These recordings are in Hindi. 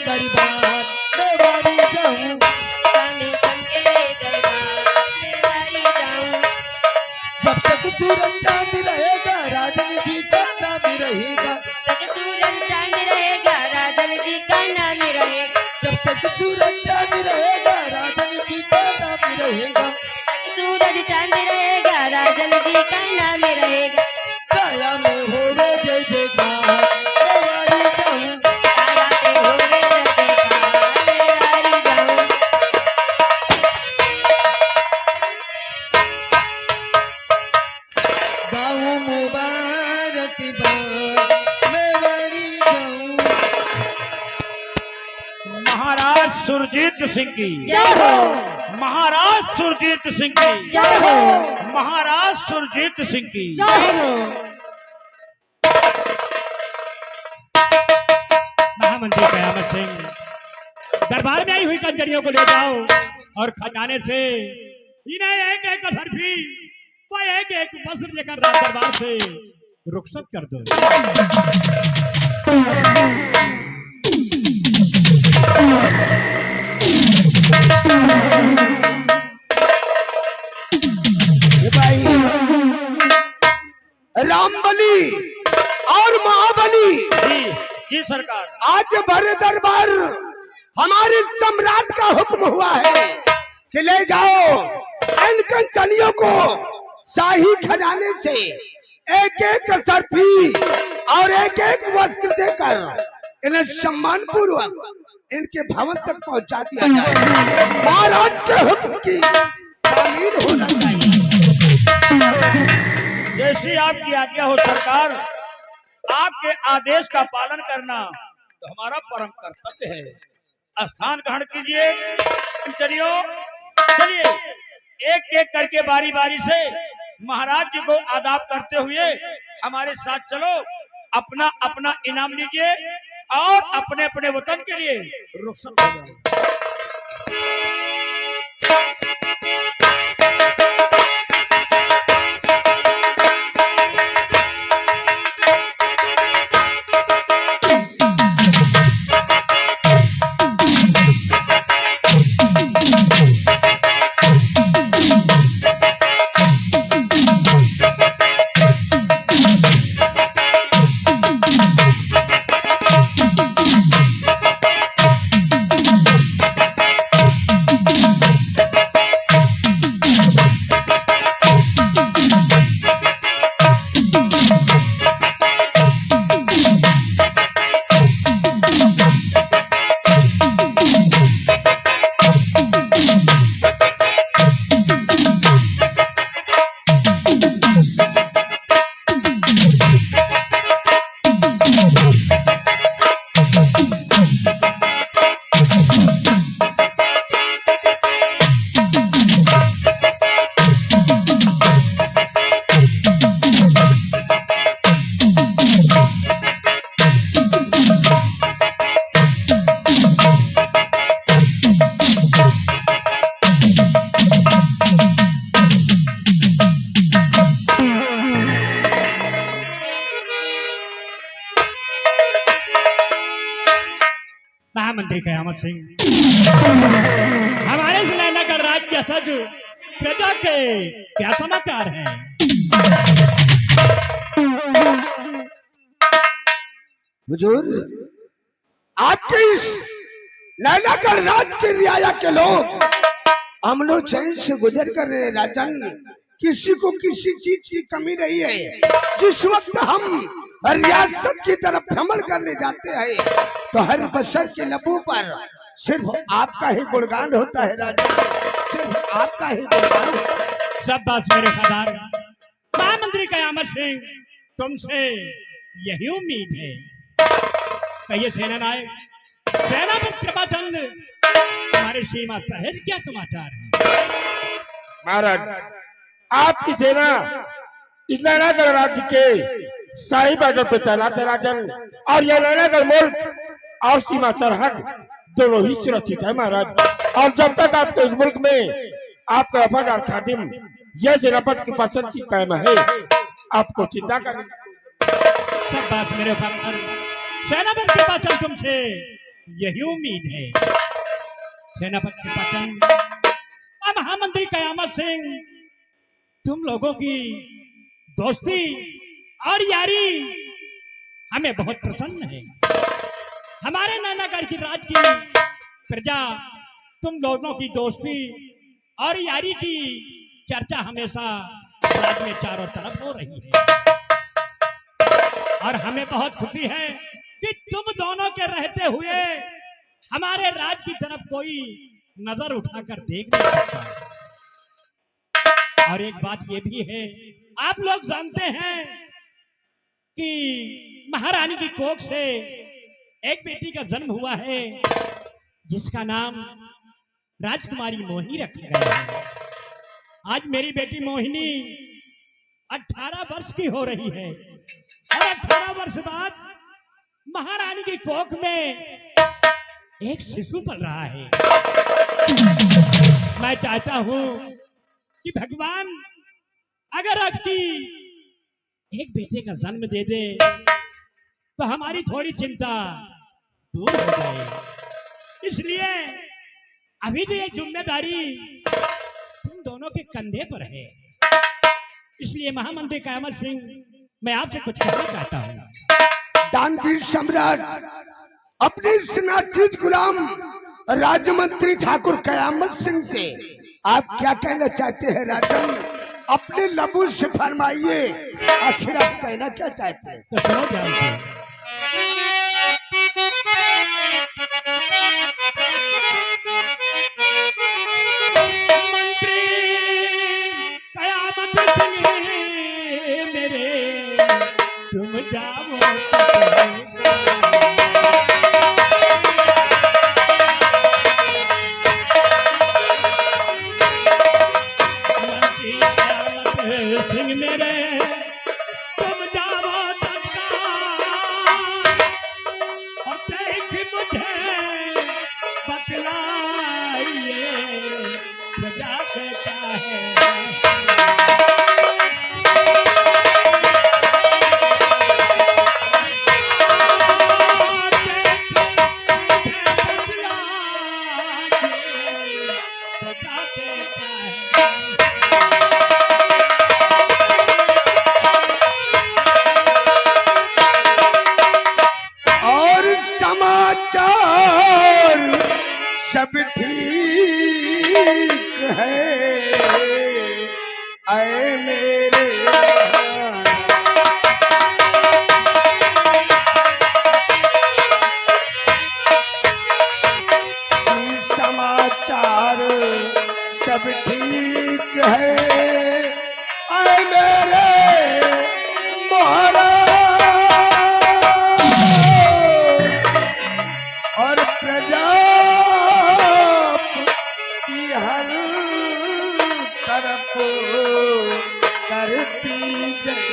दरबार में बारी जाऊं, चांदी चमके दरबार में बारी जाऊं। जब तक सूरज चांद रहेगा राजन जी का नाम रहेगा, तक सूरज चांद रहेगा राजन जी का नाम रहेगा। जब तक सूरज चांद रहेगा राजन जी का नाम रहेगा, तक सूरज चांद रहेगा राजन जी का नाम रहेगा। काया में होवे जय जयकार मैं बारी जाऊं, काया पे होवे जय जयकार मैं बारी जाऊं। गाऊं मुबारक बाद मैं बारी जाऊं। महाराज सुरजीत सिंह की जय हो, महाराज सुरजीत सिंह की जय हो, महाराज सुरजीत सिंह की जय हो। महामंत्री कयामत सिंह दरबार में आई हुई कंजरियों को ले जाओ और खजाने से इन्हें एक एक हरफी व एक एक वस्त्र देकर राज दरबार से रुखसत कर दो। सिपाही रामबली और महाबली जी सरकार। आज भरे दरबार हमारे सम्राट का हुक्म हुआ है कि ले जाओ इन कंचनियों को शाही खजाने से एक एक सरफी और एक एक वस्त्र देकर इन्हें सम्मान पूर्वक इनके भवन तक पहुंचा दिया जाए। महाराज के हुक्म की तामील होना चाहिए। जैसी आपकी आज्ञा हो सरकार, आपके आदेश का पालन करना तो हमारा परम कर्तव्य है। स्थान ग्रहण कीजिए चलिए, एक एक करके बारी बारी से महाराज जी को आदाब करते हुए हमारे साथ चलो। अपना अपना इनाम लीजिए और अपने अपने वतन के लिए रुखसत हो जाओ। महामंत्री कयामत सिंह, हमारे सुनैनागढ़ राज्य के सज प्रजा के क्या समाचार हैं? हुजूर, आपके इस नैनागढ़ राज्य के रियाया के लोग अमनो चैन से गुजर कर रहे। राजन, किसी को किसी चीज की कमी नहीं है। जिस वक्त हम रियासत की तरफ भ्रमण करने जाते हैं तो हर बशर के लबों पर सिर्फ आपका ही गुणगान होता है। राजन, सिर्फ आपका ही गुणगान होता है। सब बात मेरे सरदार। महामंत्री कयामत सिंह, तुमसे यही उम्मीद है। कहिए सेना नायक, सेनापति कृपाचंद, हमारे सीमा सरहद क्या समाचार है? महाराज, आपकी सेना इस नैनागढ़ राज्य के शाही बॉर्डर पे तैनात है राजन, और यह नैनागढ़ मुल्क और सीमा सरहद दोनों ही सुरक्षित है महाराज। और जब तक आपके इस मुल्क में आपका वफादार खादिम यह सेनापति की पसंद की कायम है, आपको चिंता करनी। सब बात मेरे फर्मान। सेनापति कृपाचंद, तुमसे यही उम्मीद है। सेनापति कृपाचंद और महामंत्री कयामत सिंह, तुम लोगों की दोस्ती और यारी हमें बहुत प्रसन्न है। हमारे नानागढ़ की राज की प्रजा तुम दोनों की दोस्ती और यारी की चर्चा हमेशा राज में चारों तरफ हो रही है, और हमें बहुत खुशी है कि तुम दोनों के रहते हुए हमारे राज की तरफ कोई नजर उठाकर देख नहीं सकता। और एक बात ये भी है, आप लोग जानते हैं कि महारानी की कोख से एक बेटी का जन्म हुआ है जिसका नाम राजकुमारी मोहिनी रखा गया है। आज मेरी बेटी मोहिनी 18 वर्ष की हो रही है, और 18 वर्ष बाद महारानी की कोख में एक शिशु पल रहा है। मैं चाहता हूं कि भगवान अगर आपकी एक बेटे का जन्म दे दे तो हमारी थोड़ी चिंता दूर हो जाए। इसलिए अभी तो ये जिम्मेदारी तुम दोनों के कंधे पर है। इसलिए महामंत्री कयामत सिंह, मैं आपसे कुछ कहना चाहता हूँ। दानवीर सम्राट अपने नाचीज गुलाम राज्यमंत्री ठाकुर कयामत सिंह से आप क्या कहना चाहते हैं राजन? अपने लबू से फरमाइए, आखिर आप कहना क्या चाहते हैं? तो सुनो ध्यान से। मंत्री कयामत सिंह मेरे, तुम जाओ सिंह मेरे, तुम जाओ तत्काल, और देख मुझे बतलाइए प्रजा कहता है। देख मुझे बतलाइए प्रजा कहता है। समाचार सब ठीक है आए मेरे समाचार सब ठीक है आए मेरे महाराज, और प्रजा की हर तरफ करती जय।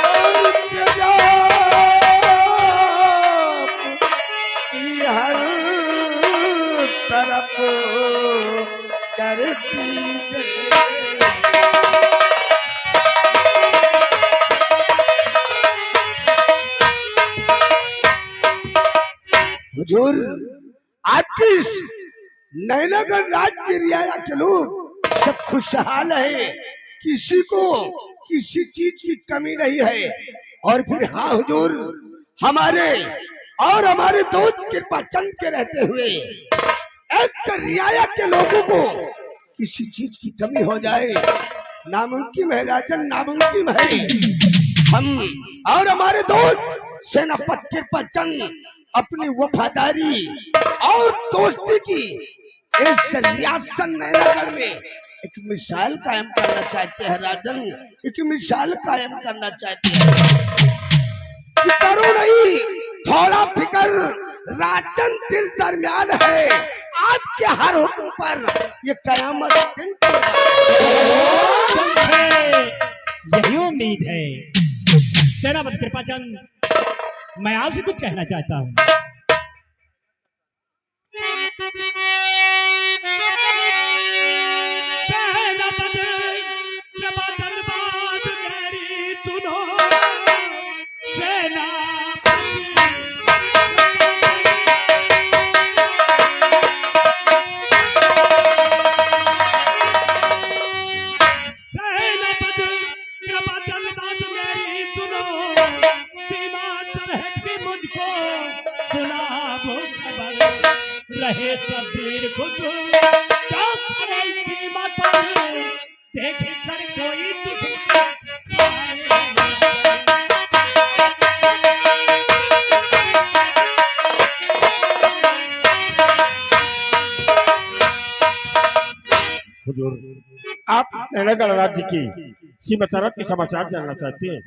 और प्रजा की हर तरफ करती जय। हुजूर, आपकी इस नैनागढ़ राज्य की रियाया के लोग सब खुशहाल है, किसी को किसी चीज की कमी नहीं है। और फिर हाँ हुजूर, हमारे और हमारे दोस्त कृपाचंद के रहते हुए एक रियाया के लोगों को किसी चीज की कमी हो जाए नामुमकिन है राजन, नामुमकिन है। हम और हमारे दोस्त सेनापति कृपाचंद अपनी वफादारी और दोस्ती की इस रियासत नैनागढ़ में एक मिसाल कायम करना चाहते हैं राजन, एक मिसाल कायम करना चाहते हैं। करो नहीं, थोड़ा फिकर राजन दिल दरमियान है, आपके हर हुक्म पर ये कयामत सिंह यही उम्मीद है। सेनापति कृपाचंद, मैं आपसे कुछ कहना चाहता हूँ। सेनापति कृपाचंद बात मेरी सुनो, रहे तबीर खुद क्या करे सीमा पर देख कर कोई दुख हुजूर, आप नैनागढ़ राज्य की सीमा सरहद के समाचार जानना चाहते हैं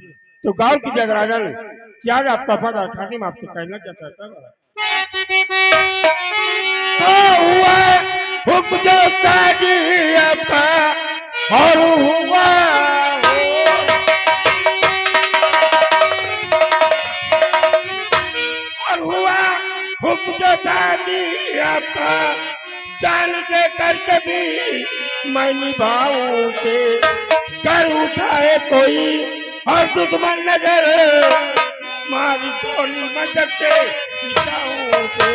तो गांव की जगराजन क्या आपका फर्ज खादिम आपसे कहना क्या चाहता है? तो हुआ हुक्म जो शादी आपका और हुआ हुक्म जो शादी आपका जान दे करके भी मैं निभाऊं से कर उठाए कोई और दुश्मन नजर मारी गोली मदद से पिताओं से।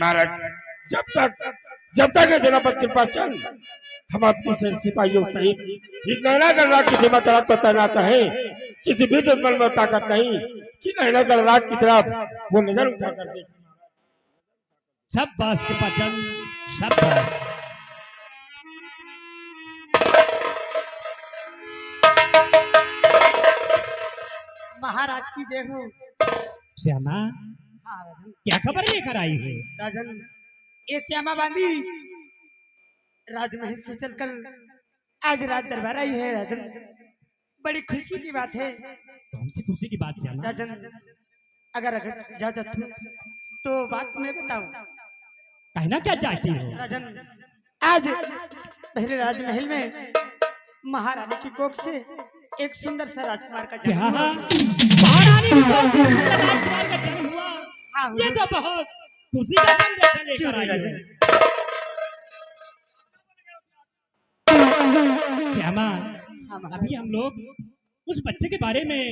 महाराज, जब तक ये जनापत कृपा चल हम अपने सिपाहियों सहित इस नैनागढ़ राज की सीमा तरफ पर तैनात है। किसी भी दुश्मन में ताकत नहीं कि नैनागढ़ राज की तरफ वो नजर उठाकर देखे। सब बास के पाचन सब बास। महाराज की जय हो। श्यामा, हाँ राजन। क्या खबर लेकर आई है? राजन, ये श्यामा बांधी राजमहल से चलकर आज रात दरबार आई है। राजन, बड़ी खुशी की बात है। कौन सी खुशी की बात श्यामा? राजन, अगर इजाजत हो तो बात मैं बताऊं। कहना क्या चाहती हो? राजन, आज पहले राजमहल में महारानी की कोख से एक सुंदर सा राजकुमार का जन्म हुआ। महारानी की कोख से राजकुमार का जन्म हुआ? हाँ, ये तो बहुत खुशी का संदेश लेकर आई है। श्यामा, अभी हम लोग उस बच्चे के बारे में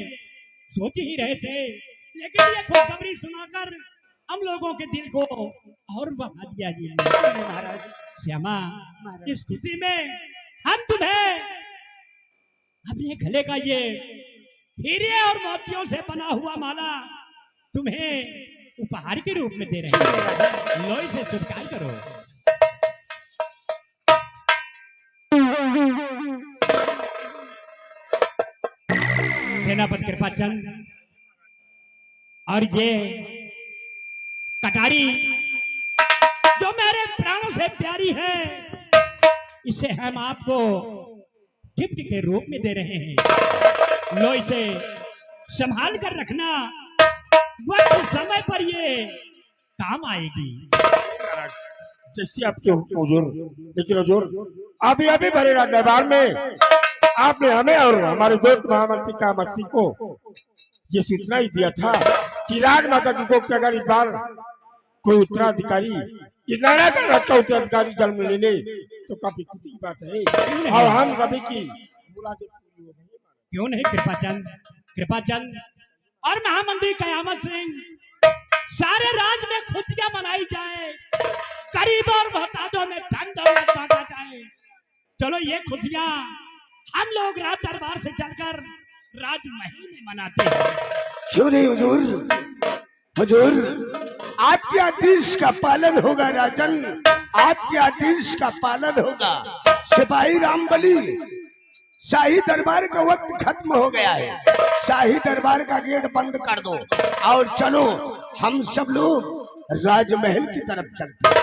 सोच ही रहे थे, लेकिन ये खुशखबरी सुनाकर हम लोगों के दिल को और बढ़ा दिया जी महाराज। श्यामा, इस खुशी में हम तुम्हें अपने गले का ये हीरे और मोतियों से बना हुआ माला तुम्हें उपहार के रूप में दे रहे हैं। लो इसे स्वीकार करो। सेनापति कृपाचंद और ये कटारी जो मेरे प्राणों से प्यारी है, इसे हम आपको गिफ्ट के रूप में दे रहे हैं। लो इसे संभाल कर रखना, वक्त समय पर ये काम आएगी। जैसे आपके हुजूर, लेकिन हुजूर अभी अभी भरे दरबार में आपने हमें और हमारे दोस्त महामंत्री कामत सिंह को ये सूचना ही दिया था कि राजमाता की कोख से अगर इस बार कोई उत्तराधिकारी नैनागढ़ का उत्तराधिकारी जन्म ले ले तो काफी खुशी की बात है और हम सभी की मुरादें पूरी हो गई। क्यों नहीं कृपाचंद और महामंत्री कयामत सिंह, सारे राज्य में खुशियां मनाई जाए, गरीब और मोहताजों में धन दौलत बांटा जाए। चलो ये खुशियां हम लोग रात दरबार से चलकर राजमहल में मनाते हैं। क्यों नहीं हुजूर? हुजूर, आपके आदेश का पालन होगा राजन, आपके आदेश का पालन होगा। सिपाही रामबली, शाही दरबार का वक्त खत्म हो गया है। शाही दरबार का गेट बंद कर दो और चलो हम सब लोग राजमहल की तरफ चलते हैं।